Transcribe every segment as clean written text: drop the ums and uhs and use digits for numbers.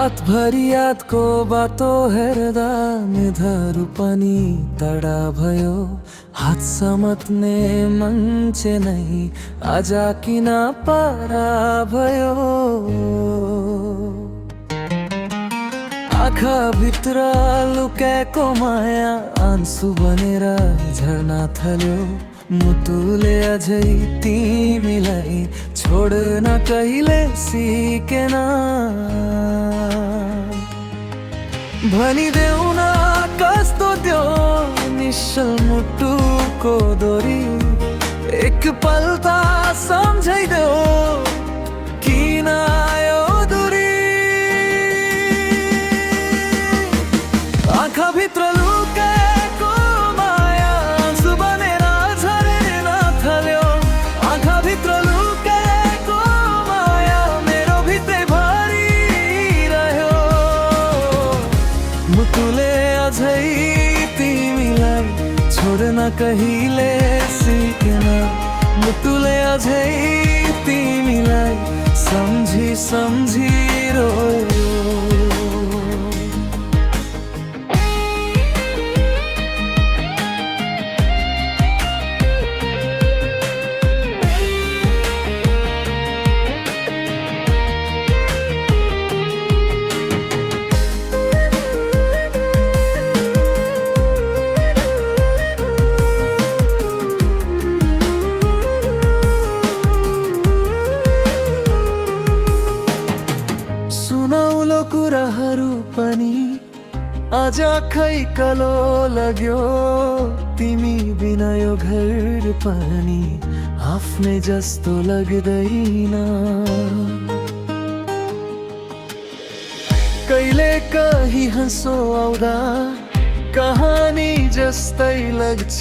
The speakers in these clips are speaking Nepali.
रातभरि यादको बाटो हेर्दा निधर पनि तडा भयो। हात समात्ने मान्छे नै आज किन पारा भयो। आँखा भित्र लुकेको माया आंसु बनेर झर्न थाल्यो। मुटुले अझै तिमीलाई छोड्न कहिले सिकेन। भनिदेऊ न कस्तो त्यो निश्चल मुटुको दोरी। एक पल त सम्झाइदेऊ किन आयो दूरी। आँखा भित्र लुकेको माया आंसु बनेर झरेन थाल्यो। आँखा भित्र लुकेको माया मेरो भित्रै भरिरह्यो। मुटुले अझै तिमीलाई छोड्न कहिले सिकेन। मुटुले अझै तिमीलाई सम्झी सम्झी रोयो। सुनौलो कुराहरू पनि आज खै कलो लाग्यो। तिमी बिना यो घर पनि आफ्नै जस्तो लाग्दैन। कहिले कहीँ हाँसो आउँदा कहानी जस्तै लाग्छ।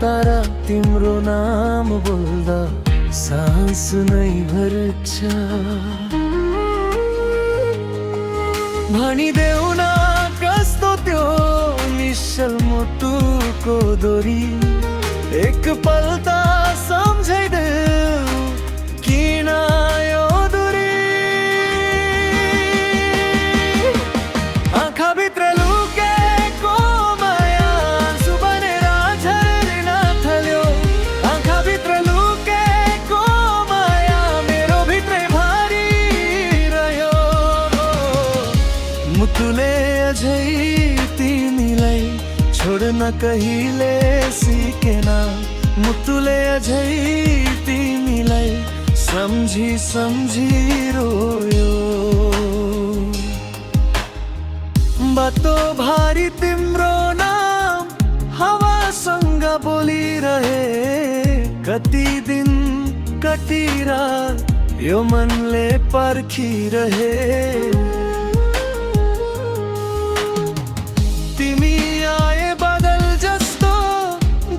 तर तिम्रो नाम बोल्दा सास नै भर्छ। भनिदेऊ न कस्तो त्यो निश्चल मुटुको दोरी। एक पल त सम्झाइदेऊ किन आयो दूरी। आँखा भित्र लुकेको माया आंसु बनेर झर्न थाल्यो। आँखा भित्र लुकेको माया मेरो भित्रै भरिरह्यो। मुटुले अझै तिमीलाई छोड्न कहिले सिकेन। मुटुले अझै तिमीलाई सम्झी सम्झी रोयो। बाटो भारी तिम्रो नाम हावासँग बोलिरहे। कति दिन कति रात यो मनले पर्खिरहे। तिमी आए बादल जस्तो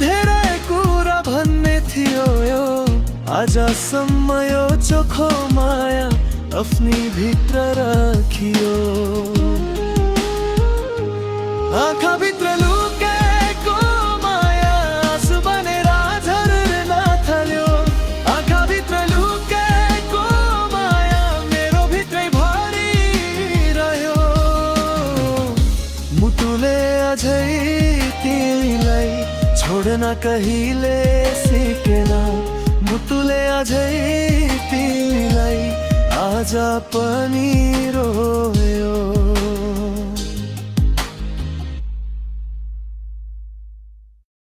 धेरै कुरा भन्ने थियो यो। आजसम्म यो चोखो माया आफ्नै भित्र राखियो। आँखा भित्र लुकेको माया आंसु बनेर झर्न थाल्यो। आँखा भित्र लुकेको माया मेरो भित्रै भरिरह्यो। मुटुले अझै तिमीलाई छोड्न कहिले सिकेन। मुटुले अझै तिमीलाई आज पनि रोयो।